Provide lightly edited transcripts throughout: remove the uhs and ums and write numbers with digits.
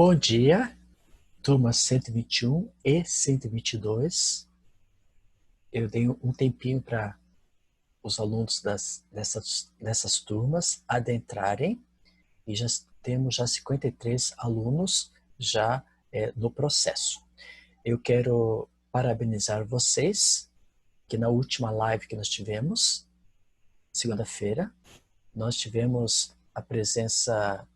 Bom dia, turma 121 e 122. Eu dei um tempinho para os alunos dessas turmas adentrarem e já temos 53 alunos já no processo. Eu quero parabenizar vocês que na última live que nós tivemos, segunda-feira, nós tivemos a presença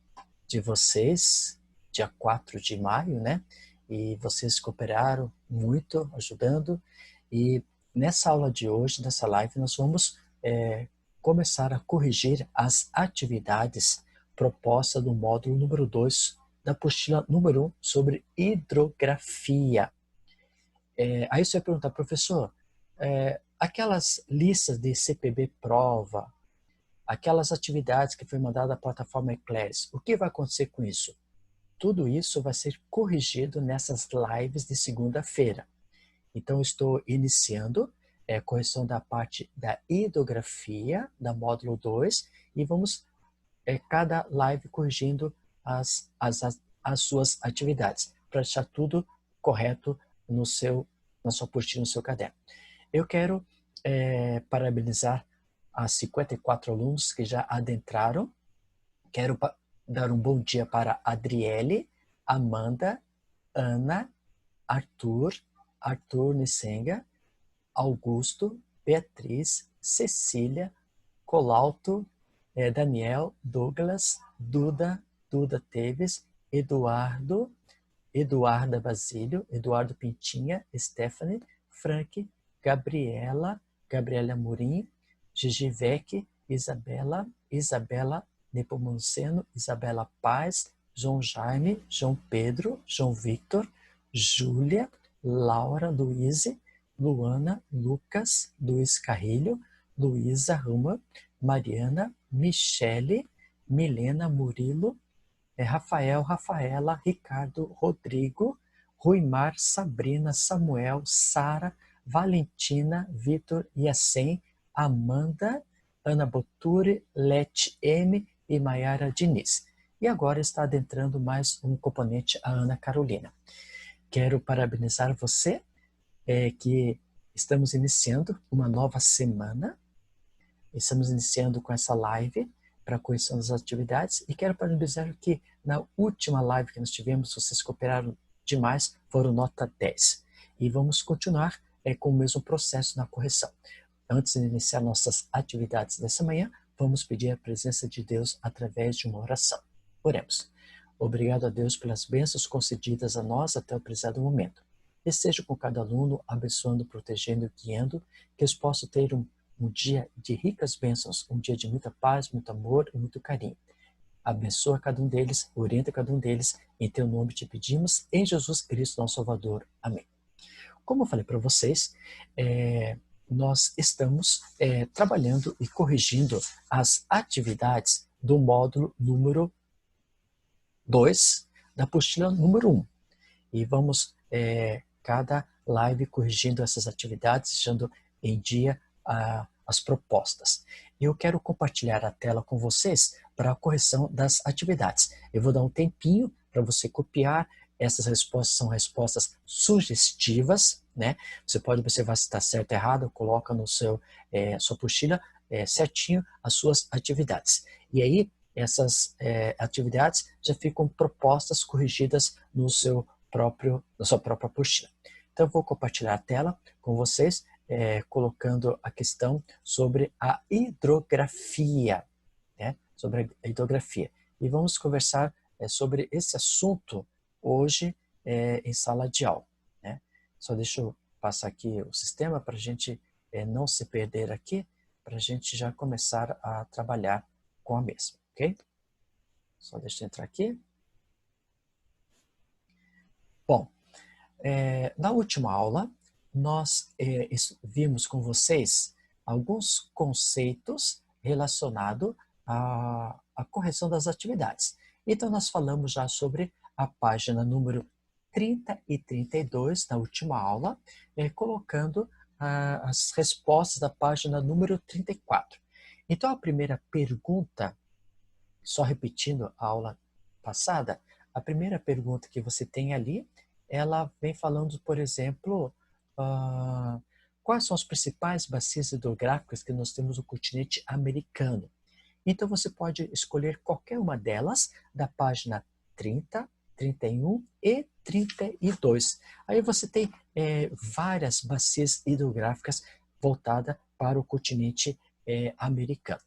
de vocês, dia 4 de maio, né? E vocês cooperaram muito, ajudando. E nessa aula de hoje, nessa live, nós vamos começar a corrigir as atividades propostas no módulo número 2 da apostila número 1 sobre hidrografia. Aí você vai perguntar, professor, aquelas listas de CPB prova, aquelas atividades que foi mandada à plataforma Eclares, o que vai acontecer com isso? Tudo isso vai ser corrigido nessas lives de segunda-feira. Então, estou iniciando a correção da parte da hidrografia, da módulo 2, e vamos, cada live, corrigindo as suas atividades, para deixar tudo correto na sua apostila, no seu caderno. Eu quero parabenizar as 54 alunos que já adentraram. Quero dar um bom dia para Adriele, Amanda, Ana, Arthur Nissenga, Augusto, Beatriz, Cecília, Colauto, Daniel, Douglas, Duda Teves, Eduarda Basílio, Eduardo Pintinha, Stephanie, Frank, Gabriela Murim, Gigi Vec, Isabela Nepomuceno, Isabela Paz, João Jaime, João Pedro, João Victor, Júlia, Laura Luíse, Luana, Lucas, Luiz Carrilho, Luísa Ruma, Mariana, Michele, Milena Murilo, Rafael, Rafaela, Ricardo, Rodrigo, Ruimar, Sabrina, Samuel, Sara, Valentina, Vitor, Yacem, Amanda, Ana Boturi, Lete M e Maiara Diniz. E agora está adentrando mais um componente, a Ana Carolina. Quero parabenizar você, que estamos iniciando uma nova semana. Estamos iniciando com essa live para a correção das atividades, e quero parabenizar que na última live que nós tivemos, vocês cooperaram demais, foram nota 10. E vamos continuar com o mesmo processo na correção. Antes de iniciar nossas atividades dessa manhã, vamos pedir a presença de Deus através de uma oração. Oremos. Obrigado a Deus pelas bênçãos concedidas a nós até o presente momento. Esteja com cada aluno, abençoando, protegendo e guiando, que eles possam ter um dia de ricas bênçãos, um dia de muita paz, muito amor e muito carinho. Abençoa cada um deles, orienta cada um deles, em teu nome te pedimos, em Jesus Cristo, nosso Salvador. Amém. Como eu falei para vocês, nós estamos trabalhando e corrigindo as atividades do módulo número 2 da apostila número 1. E vamos, cada live, corrigindo essas atividades, deixando em dia as propostas. Eu quero compartilhar a tela com vocês para a correção das atividades. Eu vou dar um tempinho para você copiar. Essas respostas são respostas sugestivas, né? Você pode observar se está certo ou errado, coloca no sua apostila certinho as suas atividades. E aí, essas atividades já ficam propostas, corrigidas na sua própria apostila. Então, eu vou compartilhar a tela com vocês, colocando a questão sobre a hidrografia, né? Sobre a hidrografia. E vamos conversar sobre esse assunto hoje em sala de aula, né? Só deixa eu passar aqui o sistema para a gente não se perder aqui, para a gente já começar a trabalhar com a mesma, ok? Só deixa eu entrar aqui. Bom, na última aula, nós vimos com vocês alguns conceitos relacionados à correção das atividades. Então, nós falamos já sobre a página número 30 e 32 na última aula, colocando as respostas da página número 34. Então, a primeira pergunta, só repetindo a aula passada, A primeira pergunta que você tem ali, ela vem falando, por exemplo, quais são as principais bacias hidrográficas que nós temos no continente americano. Então você pode escolher qualquer uma delas da página 30, 31 e 32. Aí você tem várias bacias hidrográficas voltadas para o continente americano.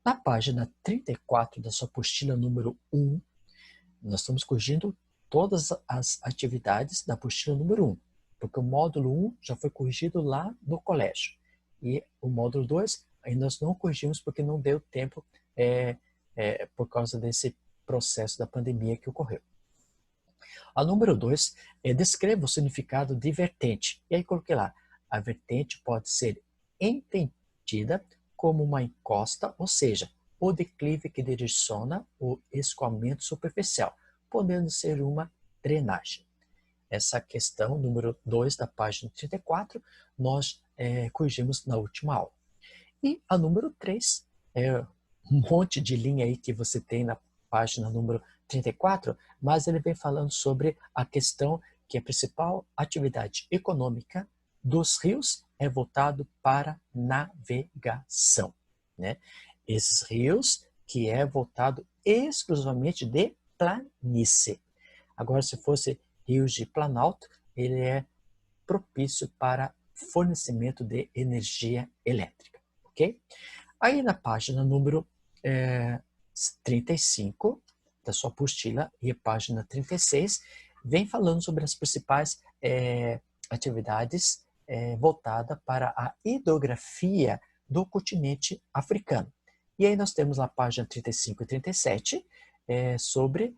Na página 34 da sua apostila número 1, nós estamos corrigindo todas as atividades da apostila número 1, porque o módulo 1 já foi corrigido lá no colégio. E o módulo 2 ainda nós não corrigimos porque não deu tempo por causa desse processo da pandemia que ocorreu. A número 2 descreva o significado de vertente. E aí coloquei lá, a vertente pode ser entendida como uma encosta, ou seja, o declive que direciona o escoamento superficial, podendo ser uma drenagem. Essa questão, número 2 da página 34, nós corrigimos na última aula. E a número 3, um monte de linha aí que você tem na página número 34, mas ele vem falando sobre a questão que a principal atividade econômica dos rios é voltado para navegação, né? Esses rios que é voltado exclusivamente de planície. Agora, se fosse rios de planalto, ele é propício para fornecimento de energia elétrica, ok? Aí na página número 35 da sua apostila e a página 36, vem falando sobre as principais atividades voltadas para a hidrografia do continente africano. E aí nós temos na página 35 e 37 sobre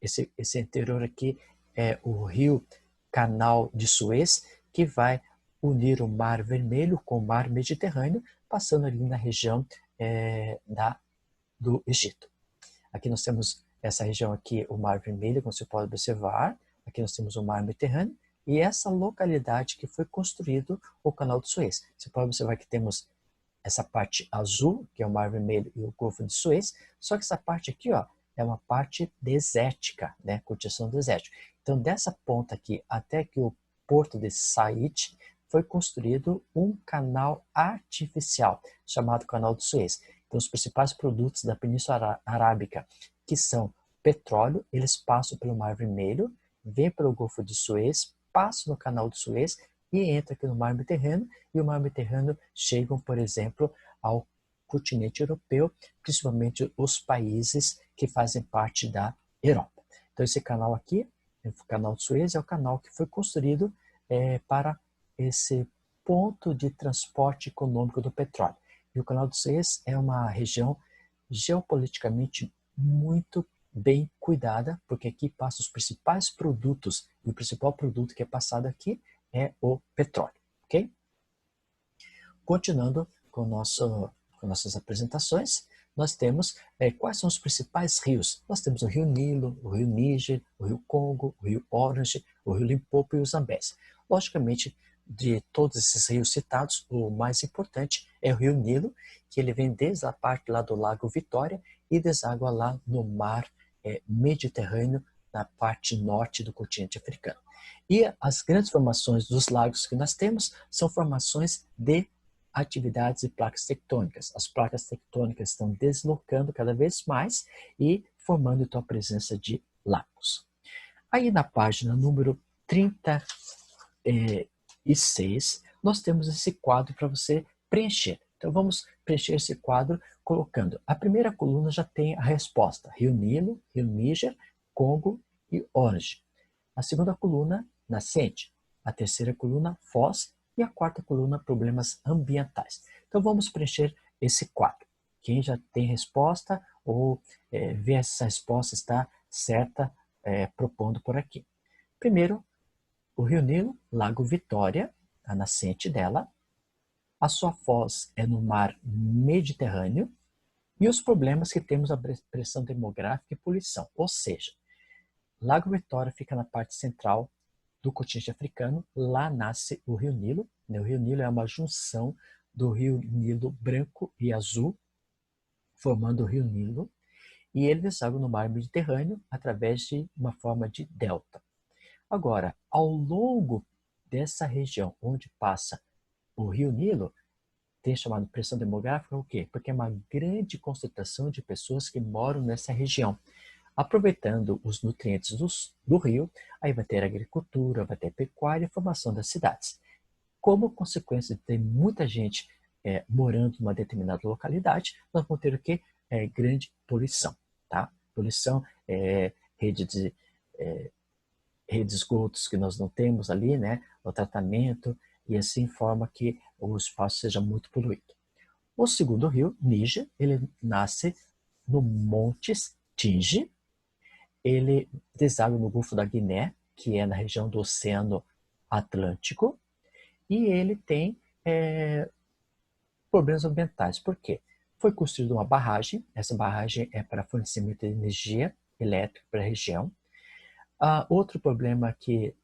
esse anterior aqui é o rio Canal de Suez, que vai unir o Mar Vermelho com o Mar Mediterrâneo, passando ali na região do Egito. Aqui nós temos essa região aqui, o Mar Vermelho, como você pode observar. Aqui nós temos o Mar Mediterrâneo e essa localidade que foi construído o Canal de Suez. Você pode observar que temos essa parte azul, que é o Mar Vermelho e o Golfo de Suez, só que essa parte aqui, ó, é uma parte desértica, né, curtição desértica. Então, dessa ponta aqui até que o porto de Said foi construído um canal artificial, chamado Canal de Suez. Então, os principais produtos da Península Arábica, que são petróleo, eles passam pelo Mar Vermelho, vêm pelo Golfo de Suez, passam no Canal de Suez e entram aqui no Mar Mediterrâneo, e o Mar Mediterrâneo chegam, por exemplo, ao continente europeu, principalmente os países que fazem parte da Europa. Então esse canal aqui, o Canal de Suez, é o canal que foi construído para esse ponto de transporte econômico do petróleo. E o Canal de Suez é uma região geopoliticamente muito bem cuidada, porque aqui passam os principais produtos, e o principal produto que é passado aqui é o petróleo, ok? Continuando com nossas apresentações, nós temos quais são os principais rios. Nós temos o Rio Nilo, o Rio Níger, o Rio Congo, o Rio Orange, o Rio Limpopo e o Zambeze. Logicamente, de todos esses rios citados, o mais importante é o Rio Nilo, que ele vem desde a parte lá do Lago Vitória e deságua lá no mar Mediterrâneo, na parte norte do continente africano. E as grandes formações dos lagos que nós temos são formações de atividades e placas tectônicas. As placas tectônicas estão deslocando cada vez mais e formando então a presença de lagos. Aí na página número 36, nós temos esse quadro para você preencher. Então vamos preencher esse quadro colocando. A primeira coluna já tem a resposta: Rio Nilo, Rio Níger, Congo e Orange. A segunda coluna, nascente. A terceira coluna, Foz. E a quarta coluna, problemas ambientais. Então vamos preencher esse quadro. Quem já tem resposta ou vê se essa resposta está certa, propondo por aqui. Primeiro, o Rio Nilo, Lago Vitória, a nascente dela. A sua foz é no mar Mediterrâneo. E os problemas que temos a pressão demográfica e poluição. Ou seja, Lago Vitória fica na parte central do continente africano, lá nasce o Rio Nilo. O Rio Nilo é uma junção do Rio Nilo branco e azul, formando o Rio Nilo. e ele deságua no mar Mediterrâneo através de uma forma de delta. Agora, ao longo dessa região onde passa o Rio Nilo, tem chamado pressão demográfica o quê? Porque é uma grande concentração de pessoas que moram nessa região. Aproveitando os nutrientes do rio, aí vai ter agricultura, vai ter pecuária e formação das cidades. Como consequência de ter muita gente morando numa determinada localidade, nós vamos ter o quê? Grande poluição. Tá? Poluição é rede de esgotos que nós não temos ali, né? O tratamento, e assim forma que o espaço seja muito poluído. O segundo rio, Níger, ele nasce no Montes Tinge, ele deságua no Golfo da Guiné, que é na região do Oceano Atlântico, e ele tem problemas ambientais. Por quê? Foi construída uma barragem, essa barragem é para fornecimento de energia elétrica para a região. Outro problema é que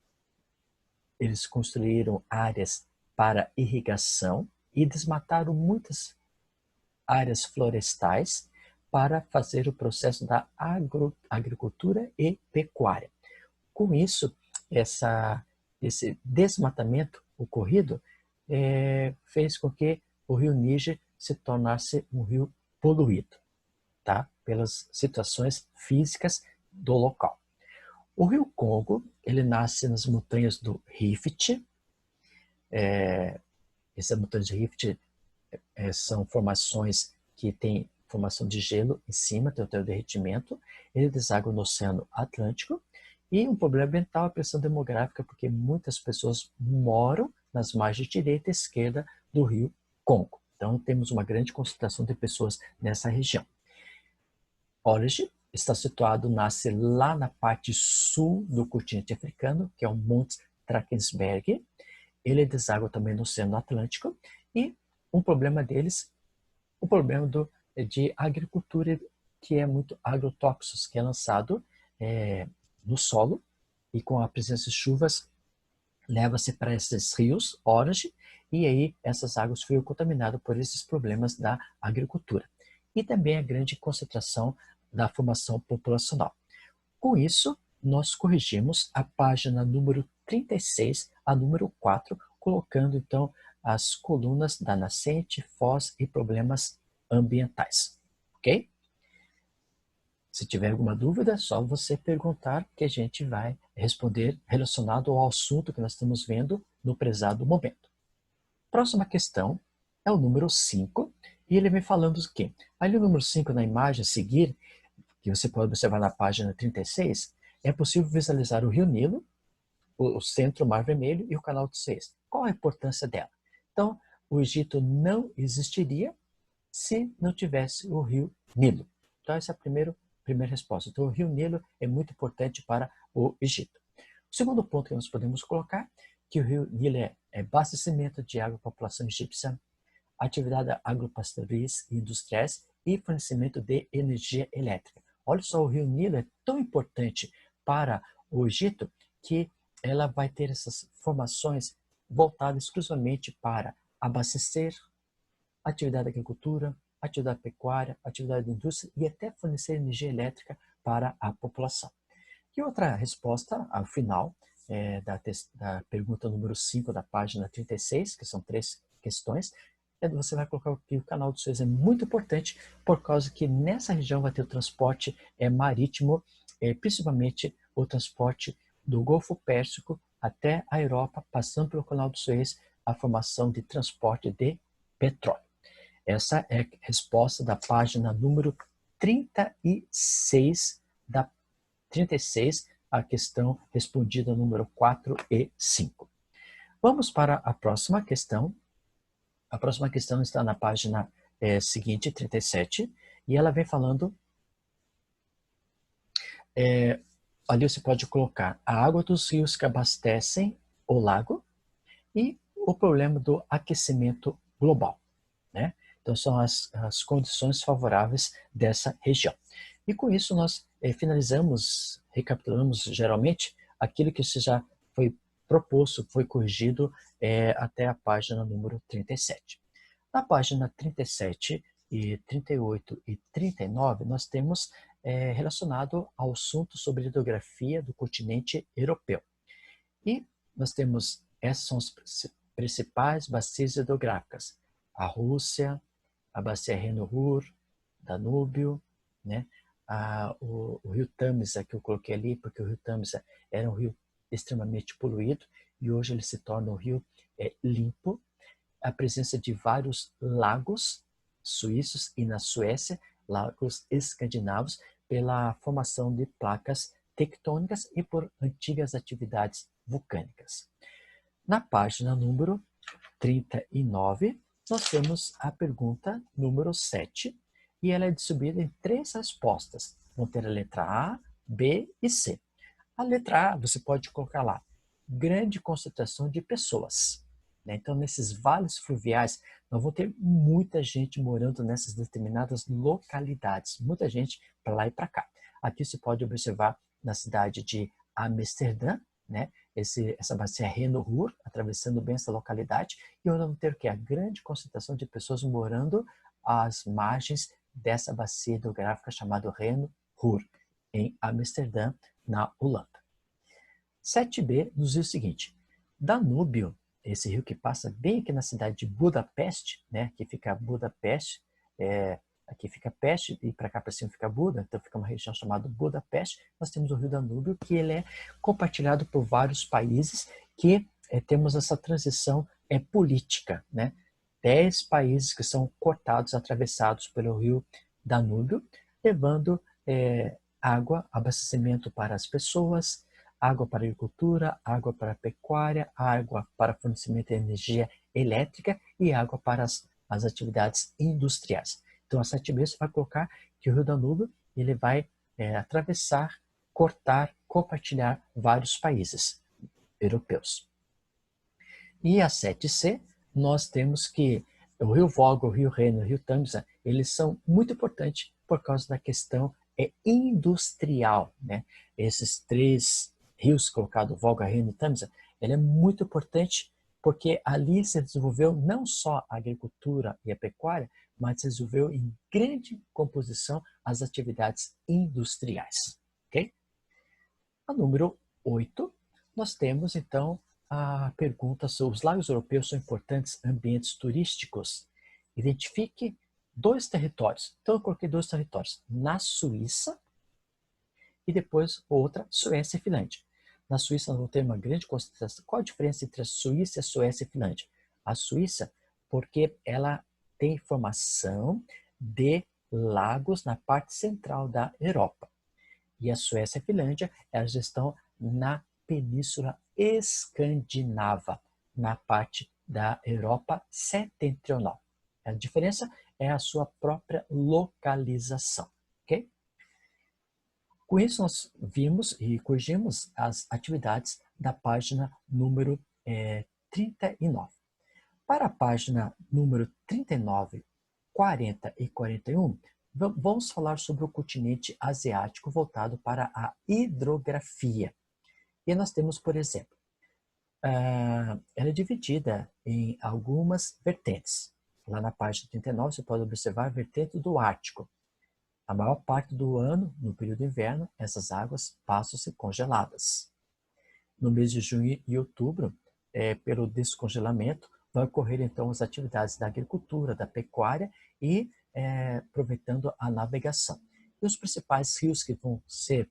eles construíram áreas para irrigação e desmataram muitas áreas florestais para fazer o processo da agricultura e pecuária. Com isso, esse desmatamento ocorrido fez com que o rio Níger se tornasse um rio poluído, tá? Pelas situações físicas do local. O rio Congo, ele nasce nas montanhas do Rift. Essas montanhas de Rift são formações que têm formação de gelo em cima, tem o teu derretimento. Ele deságua no Oceano Atlântico. E um problema ambiental é a pressão demográfica, porque muitas pessoas moram nas margens direita e esquerda do rio Congo. Então, temos uma grande concentração de pessoas nessa região. Orange está situado, nasce lá na parte sul do continente africano, que é o Monte Drakensberg. Ele deságua também no Oceano Atlântico. E um problema deles, o problema de agricultura, que é muito agrotóxicos, que é lançado no solo, e com a presença de chuvas, leva-se para esses rios, Orange, e aí essas águas foram contaminadas por esses problemas da agricultura. E também a grande concentração da formação populacional. Com isso, nós corrigimos a página número 36 a número 4, colocando então as colunas da nascente, foz e problemas ambientais. Ok? Se tiver alguma dúvida, é só você perguntar que a gente vai responder relacionado ao assunto que nós estamos vendo no prezado momento. Próxima questão é o número 5, e ele vem falando o quê? Ali no número 5, na imagem a seguir, que você pode observar na página 36, é possível visualizar o Rio Nilo, o centro, o Mar Vermelho e o Canal de Suez. Qual a importância dela? Então, o Egito não existiria se não tivesse o Rio Nilo. Então, essa é a primeira resposta. Então, o Rio Nilo é muito importante para o Egito. O segundo ponto que nós podemos colocar, que o Rio Nilo é abastecimento de água para a população egípcia, atividade agropastoril e industriais e fornecimento de energia elétrica. Olha só, o Rio Nilo é tão importante para o Egito que ela vai ter essas formações voltadas exclusivamente para abastecer, atividade da agricultura, atividade pecuária, atividade da indústria e até fornecer energia elétrica para a população. E outra resposta, ao final da pergunta número 5 da página 36, que são 3 questões, você vai colocar que o Canal de Suez é muito importante por causa que nessa região vai ter o transporte marítimo, principalmente o transporte do Golfo Pérsico até a Europa, passando pelo Canal de Suez, a formação de transporte de petróleo. Essa é a resposta da página número 36, a questão respondida número 4 e 5. Vamos para a próxima questão. A próxima questão está na página seguinte, 37, e ela vem falando, ali você pode colocar a água dos rios que abastecem o lago e o problema do aquecimento global, né? Então, são as condições favoráveis dessa região. E com isso, nós finalizamos, recapitulamos geralmente aquilo que já foi proposto, foi corrigido até a página número 37. Na página 37, 38 e 39, nós temos relacionado ao assunto sobre hidrografia do continente europeu. E nós temos, essas são as principais bacias hidrográficas. A Rússia, a bacia Reno-Ruhr, Danúbio, né? O rio Tamisa, que eu coloquei ali, porque o rio Tamisa era um rio extremamente poluído e hoje ele se torna um rio limpo. A presença de vários lagos suíços e na Suécia, lagos escandinavos, pela formação de placas tectônicas e por antigas atividades vulcânicas. Na página número 39, nós temos a pergunta número 7, e ela é distribuída em 3 respostas. Vão ter a letra A, B e C. A letra A, você pode colocar lá, grande concentração de pessoas. Então, nesses vales fluviais, nós vamos ter muita gente morando nessas determinadas localidades. Muita gente para lá e para cá. Aqui você pode observar na cidade de Amsterdã, né? Essa bacia Reno-Ruhr, atravessando bem essa localidade. E onde vamos ter o quê? A grande concentração de pessoas morando às margens dessa bacia hidrográfica chamada Reno-Ruhr, em Amsterdã, na Holanda. 7b nos diz o seguinte: Danúbio, esse rio que passa bem aqui na cidade de Budapeste, né, que fica Budapeste, aqui fica Peste e para cá para cima fica Buda, então fica uma região chamada Budapeste. Nós temos o rio Danúbio, que ele é compartilhado por vários países que temos essa transição política, né? 10 países que são cortados, atravessados pelo rio Danúbio, levando água, abastecimento para as pessoas, água para a agricultura, água para a pecuária, água para fornecimento de energia elétrica e água para as atividades industriais. Então, a 7b você vai colocar que o rio Danúbio ele vai atravessar, cortar, compartilhar vários países europeus. E a 7c, nós temos que o rio Volga, o rio Reno, o rio Tamisa, eles são muito importantes por causa da questão industrial, né? Esses 3 rios colocados, Volga, Reno e Tamisa, ele é muito importante porque ali se desenvolveu não só a agricultura e a pecuária, mas se desenvolveu em grande composição as atividades industriais. Okay? A número 8, nós temos então a pergunta sobre os lagos europeus são importantes ambientes turísticos. Identifique 2 territórios. Então eu coloquei 2 territórios, na Suíça e depois outra, Suécia e Finlândia. Na Suíça nós vamos ter uma grande concentração. Qual a diferença entre a Suíça, a Suécia e a Finlândia? A Suíça, porque ela tem formação de lagos na parte central da Europa. E a Suécia e a Finlândia, elas estão na Península Escandinava, na parte da Europa setentrional. A diferença é a sua própria localização. Ok? Com isso, nós vimos e corrigimos as atividades da página número 39. Para a página número 39, 40 e 41, vamos falar sobre o continente asiático voltado para a hidrografia. E nós temos, por exemplo, ela é dividida em algumas vertentes. Lá na página 39, você pode observar a vertente do Ártico. A maior parte do ano, no período de inverno, essas águas passam-se congeladas. No mês de junho e outubro, pelo descongelamento, vai ocorrer então as atividades da agricultura, da pecuária e aproveitando a navegação. E os principais rios que vão ser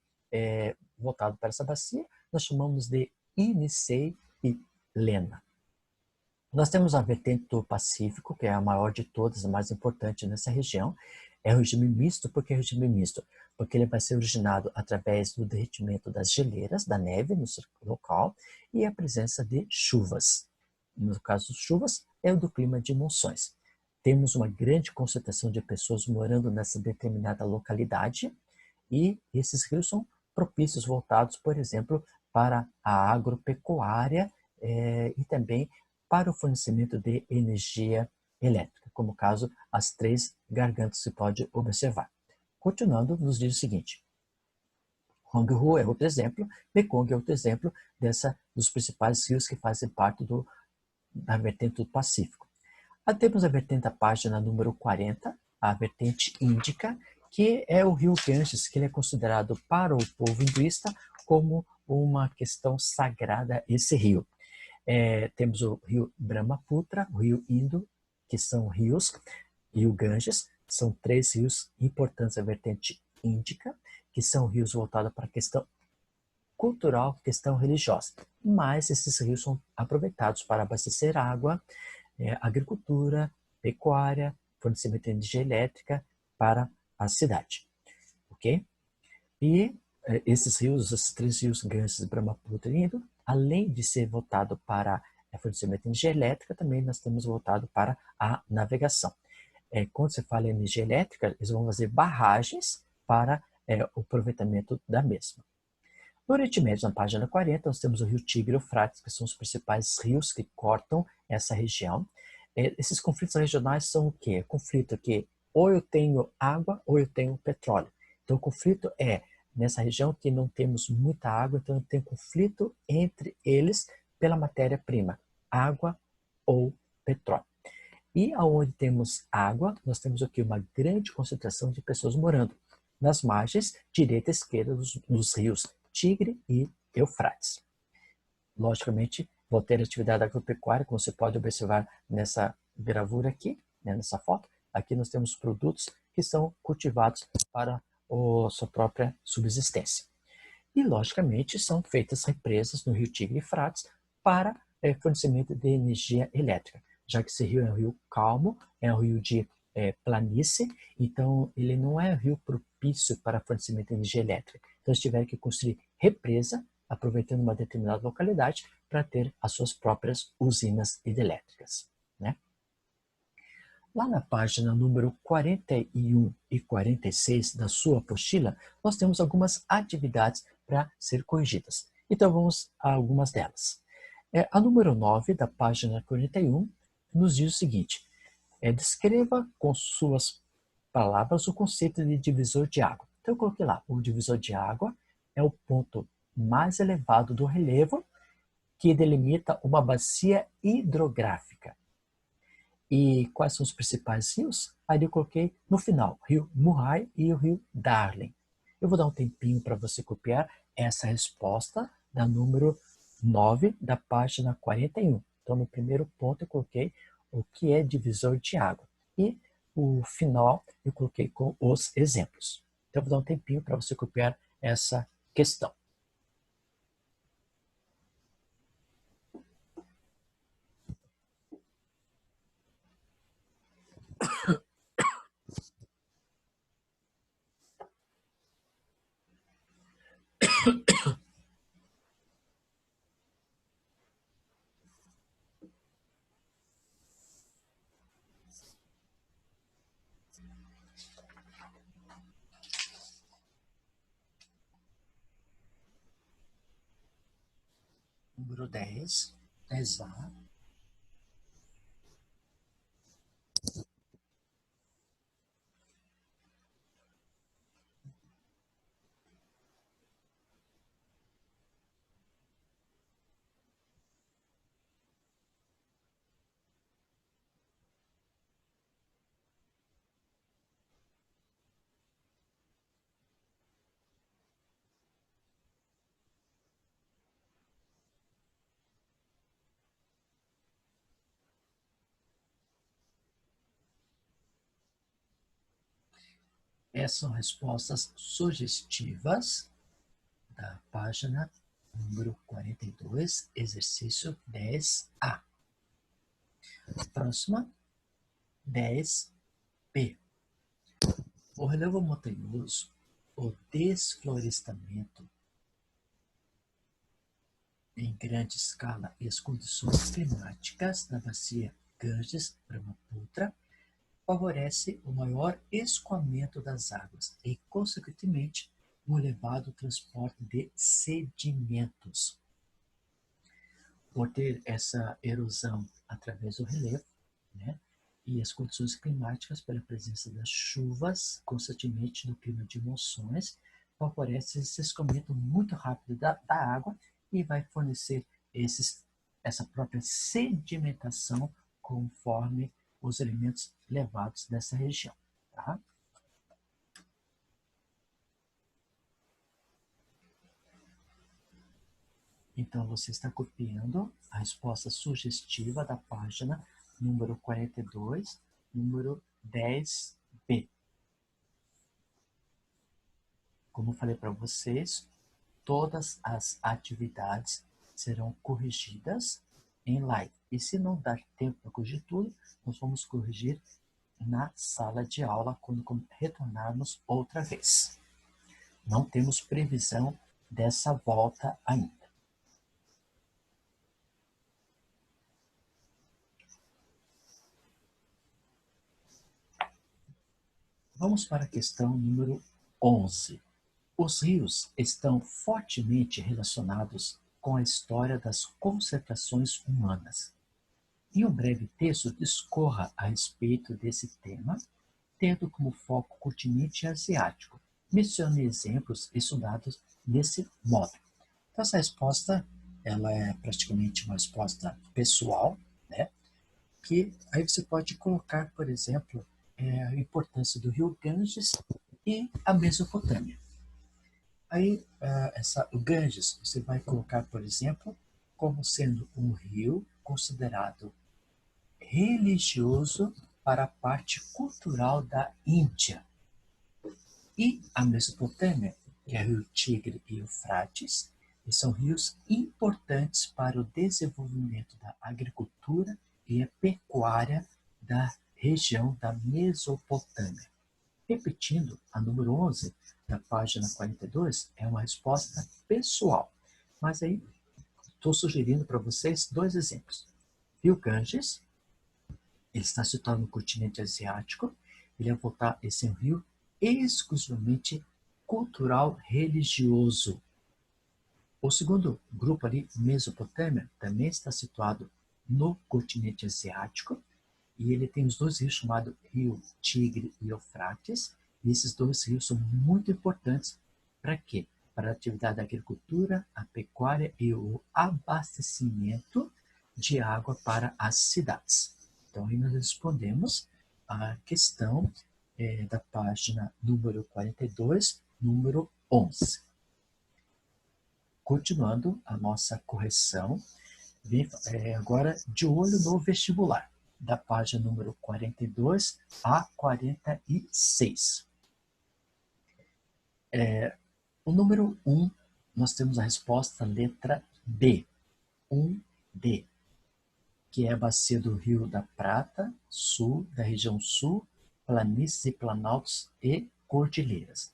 voltados para essa bacia, nós chamamos de Inicei e Lena. Nós temos a vertente do Pacífico, que é a maior de todas, a mais importante nessa região. É o regime misto. Por que regime misto? Porque ele vai ser originado através do derretimento das geleiras, da neve no local, e a presença de chuvas. No caso de chuvas, é o do clima de monções. Temos uma grande concentração de pessoas morando nessa determinada localidade, e esses rios são propícios, voltados, por exemplo, para a agropecuária e também para o fornecimento de energia elétrica, como o caso as 3 gargantas se pode observar. Continuando, nos diz o seguinte: Honghu é outro exemplo, Mekong é outro exemplo dos principais rios que fazem parte da vertente do Pacífico. Temos a vertente da página número 40, a vertente índica, que é o rio Ganges, que ele é considerado para o povo hinduísta como uma questão sagrada, esse rio. Temos o rio Brahmaputra, o rio Indo, que são rios, e o Ganges, são 3 rios importantes da vertente índica, que são rios voltados para a questão cultural, questão religiosa. Mas esses rios são aproveitados para abastecer água, agricultura, pecuária, fornecimento de energia elétrica para a cidade. Ok? E esses rios, esses 3 rios, Ganges, Brahmaputra e Indo, além de ser voltado para fornecimento de energia elétrica, também nós temos voltado para a navegação. Quando se fala em energia elétrica, eles vão fazer barragens para o aproveitamento da mesma. No Oriente Médio, na página 40, nós temos o rio Tigre e o Eufrates, que são os principais rios que cortam essa região. Esses conflitos regionais são o quê? Conflito que ou eu tenho água ou eu tenho petróleo. Então, o conflito é nessa região que não temos muita água, então tem conflito entre eles pela matéria-prima, água ou petróleo. E aonde temos água, nós temos aqui uma grande concentração de pessoas morando nas margens direita e esquerda dos rios Tigre e Eufrates. Logicamente, vou ter atividade agropecuária, como você pode observar nessa gravura aqui, nessa foto. Aqui nós temos produtos que são cultivados para a sua própria subsistência. E, logicamente, são feitas represas no rio Tigre e Eufrates para fornecimento de energia elétrica, já que esse rio é um rio calmo, é um rio de planície, então ele não é um rio propício para fornecimento de energia elétrica. Então eles tiveram que construir represa, aproveitando uma determinada localidade, para ter as suas próprias usinas hidrelétricas, né? Lá na página número 41 e 46 da sua apostila, nós temos algumas atividades para ser corrigidas. Então vamos a algumas delas. A número 9 da página 41 nos diz o seguinte: descreva com suas palavras o conceito de divisor de água. Então eu coloquei lá, o divisor de água é o ponto mais elevado do relevo que delimita uma bacia hidrográfica. E quais são os principais rios? Aí eu coloquei no final, rio Murray e o rio Darling. Eu vou dar um tempinho para você copiar essa resposta da número 9 da página 41. Então, no primeiro ponto eu coloquei o que é divisor de água. E o final eu coloquei com os exemplos. Então, eu vou dar um tempinho para você copiar essa questão. Número 10, 10A. Essas são respostas sugestivas da página número 42, exercício 10A. Próxima, 10B. O relevo montanhoso, o desflorestamento em grande escala e as condições climáticas na bacia Ganges-Brahmaputra favorece o maior escoamento das águas e, consequentemente, um elevado transporte de sedimentos. Por ter essa erosão através do relevo, né, e as condições climáticas pela presença das chuvas, constantemente no clima de monções, favorece esse escoamento muito rápido da água e vai fornecer essa própria sedimentação conforme os elementos levados dessa região. Tá? Então, você está copiando a resposta sugestiva da página número 42, número 10b. Como eu falei para vocês, todas as atividades serão corrigidas em live. E se não dar tempo para corrigir tudo, nós vamos corrigir na sala de aula quando retornarmos outra vez. Não temos previsão dessa volta ainda. Vamos para a questão número 11. Os rios estão fortemente relacionados com a história das concentrações humanas. Em um breve texto, discorra a respeito desse tema, tendo como foco o continente asiático. Mencione exemplos estudados desse modo. Então, essa resposta ela é praticamente uma resposta pessoal, né? Que aí você pode colocar, por exemplo, a importância do rio Ganges e a Mesopotâmia. Aí, o Ganges, você vai colocar, por exemplo, como sendo um rio considerado religioso para a parte cultural da Índia. E a Mesopotâmia, que é o rio Tigre e Eufrates, e são rios importantes para o desenvolvimento da agricultura e a pecuária da região da Mesopotâmia. Repetindo, a número 11, da página 42, é uma resposta pessoal. Mas aí, estou sugerindo para vocês dois exemplos. Rio Ganges, ele está situado no continente asiático, esse é um rio exclusivamente cultural religioso. O segundo grupo ali, Mesopotâmia, também está situado no continente asiático, e ele tem os dois rios chamados Rio Tigre e Eufrates, e esses dois rios são muito importantes para quê? Para a atividade da agricultura, a pecuária e o abastecimento de água para as cidades. Então, aí nós respondemos a questão da página número 42, número 11. Continuando a nossa correção, agora de olho no vestibular, da página número 42 a 46. O número 1, nós temos a resposta letra D, 1D, que é a bacia do Rio da Prata, sul, da região sul, planícies e planaltos e cordilheiras.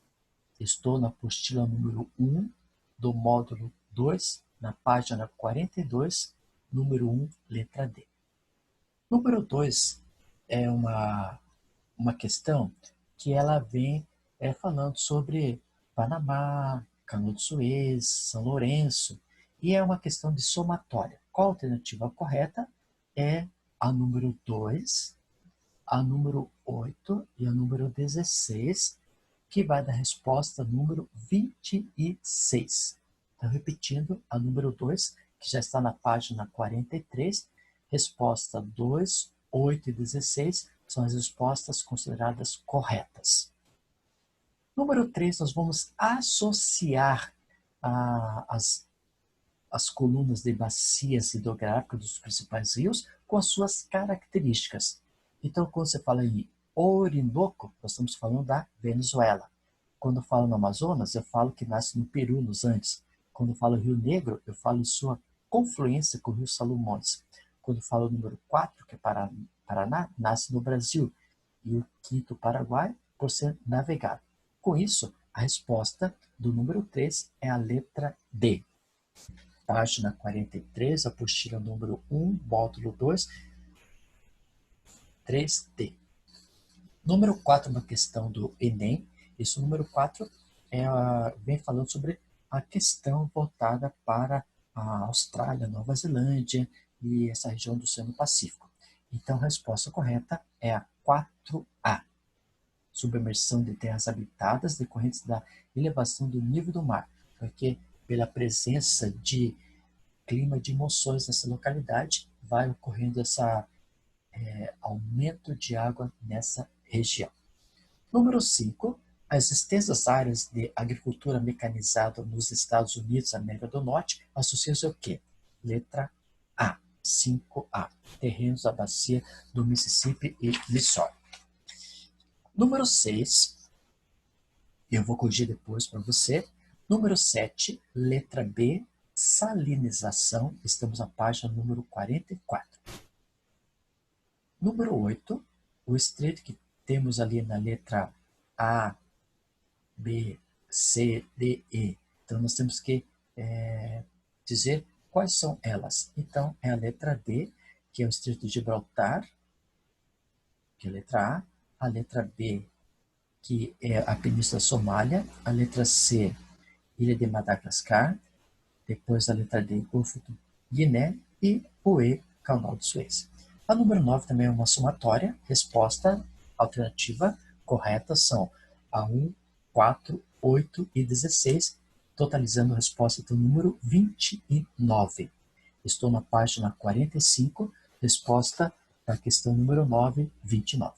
Estou na apostila número 1 do módulo 2, na página 42, número 1, letra D. Número 2 é uma questão que ela vem falando sobre Panamá, Canoa de Suez, São Lourenço, e é uma questão de somatória. Qual a alternativa correta? É a número 2, a número 8 e a número 16, que vai dar a resposta número 26. Então, repetindo, a número 2, que já está na página 43, resposta 2, 8 e 16 são as respostas consideradas corretas. Número 3, nós vamos associar as colunas de bacias hidrográficas dos principais rios com as suas características. Então, quando você fala em Orinoco, nós estamos falando da Venezuela. Quando eu falo no Amazonas, eu falo que nasce no Peru, nos Andes. Quando eu falo Rio Negro, eu falo em sua confluência com o Rio Salomões. Quando eu falo o número 4, que é Paraná, nasce no Brasil. E o quinto, Paraguai, por ser navegado. Com isso, a resposta do número 3 é a letra D. Página 43, apostila número 1, módulo 2, 3D. Número 4, uma questão do Enem. Esse número 4 vem falando sobre a questão voltada para a Austrália, Nova Zelândia e essa região do Oceano Pacífico. Então, a resposta correta é a 4A. Submersão de terras habitadas decorrentes da elevação do nível do mar, porque pela presença de clima de emoções nessa localidade, vai ocorrendo esse aumento de água nessa região. Número 5. As extensas áreas de agricultura mecanizada nos Estados Unidos, América do Norte, associam-se ao quê? Letra A. 5A. Terrenos da bacia do Mississippi e Missouri. Número 6. Eu vou corrigir depois para você. Número 7, letra B, salinização. Estamos na página número 44. Número 8, o estreito que temos ali na letra A, B, C, D, E. Então, nós temos que dizer quais são elas. Então, é a letra D, que é o estreito de Gibraltar, que é a letra A letra B, que é a Península Somália, a letra C, Ilha de Madagascar, depois a letra D, Golfo do Guiné e o E, Canal de Suez. A número 9 também é uma somatória. Resposta alternativa correta são a 1, 4, 8 e 16, totalizando a resposta do número 29. Estou na página 45, resposta da questão número 9, 29.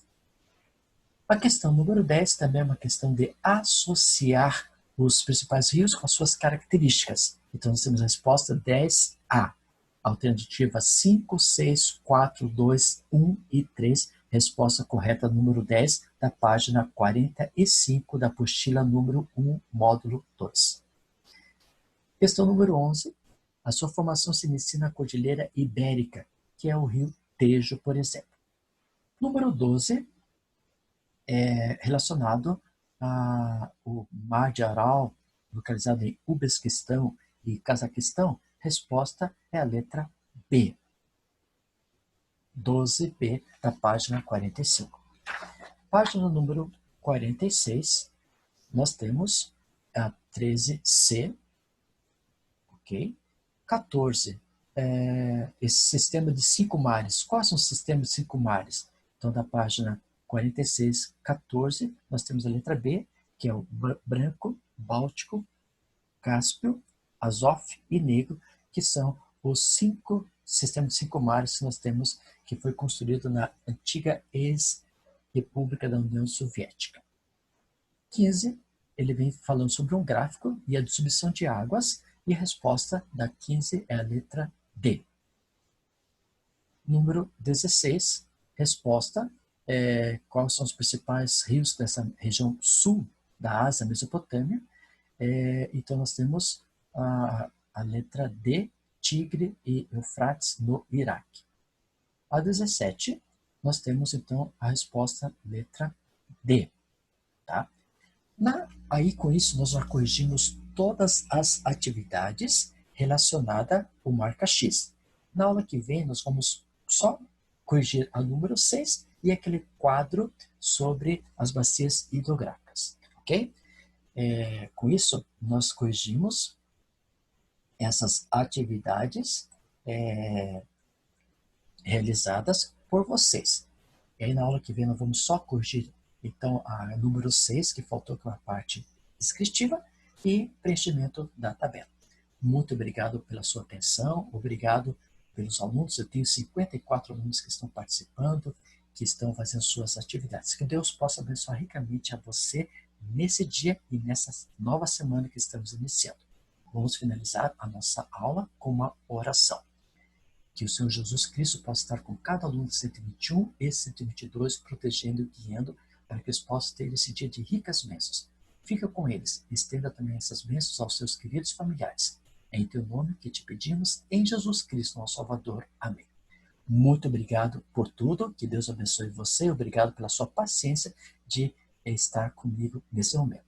A questão número 10 também é uma questão de associar os principais rios com as suas características. Então, nós temos a resposta 10A. Alternativa 5, 6, 4, 2, 1 e 3. Resposta correta número 10 da página 45 da apostila número 1, módulo 2. Questão número 11. A sua formação se inicia na Cordilheira Ibérica, que é o rio Tejo, por exemplo. Número 12. É relacionado ao Mar de Aral, localizado em Uzbequistão e Cazaquistão. Resposta é a letra B. 12B da página 45. Página número 46, nós temos a 13C, ok? 14, esse sistema de 5 mares. Quais são os sistemas de 5 mares? Então, da página 46, 14, nós temos a letra B, que é o Branco, Báltico, Cáspio, Azov e Negro, que são os 5 sistemas de 5 mares que nós temos, que foi construído na antiga ex-república da União Soviética. 15, ele vem falando sobre um gráfico e a distribuição de águas, e a resposta da 15 é a letra D. Número 16, resposta, quais são os principais rios dessa região sul da Ásia, Mesopotâmia. Então, nós temos a letra D, Tigre e Eufrates, no Iraque. A 17, nós temos, então, a resposta letra D. Tá? Aí, com isso, nós já corrigimos todas as atividades relacionadas ao marca X. Na aula que vem, nós vamos só corrigir a número 6 e aquele quadro sobre as bacias hidrográficas, ok? Com isso, nós corrigimos essas atividades realizadas por vocês. E aí, na aula que vem, nós vamos só corrigir, então, a número 6, que faltou, que é a parte descritiva, e preenchimento da tabela. Muito obrigado pela sua atenção, obrigado pelos alunos. Eu tenho 54 alunos que estão participando, que estão fazendo suas atividades. Que Deus possa abençoar ricamente a você nesse dia e nessa nova semana que estamos iniciando. Vamos finalizar a nossa aula com uma oração. Que o Senhor Jesus Cristo possa estar com cada aluno de 121 e 122, protegendo e guiando, para que eles possam ter esse dia de ricas bênçãos. Fica com eles, estenda também essas bênçãos aos seus queridos familiares. É em teu nome que te pedimos, em Jesus Cristo, nosso Salvador. Amém. Muito obrigado por tudo, que Deus abençoe você, obrigado pela sua paciência de estar comigo nesse momento.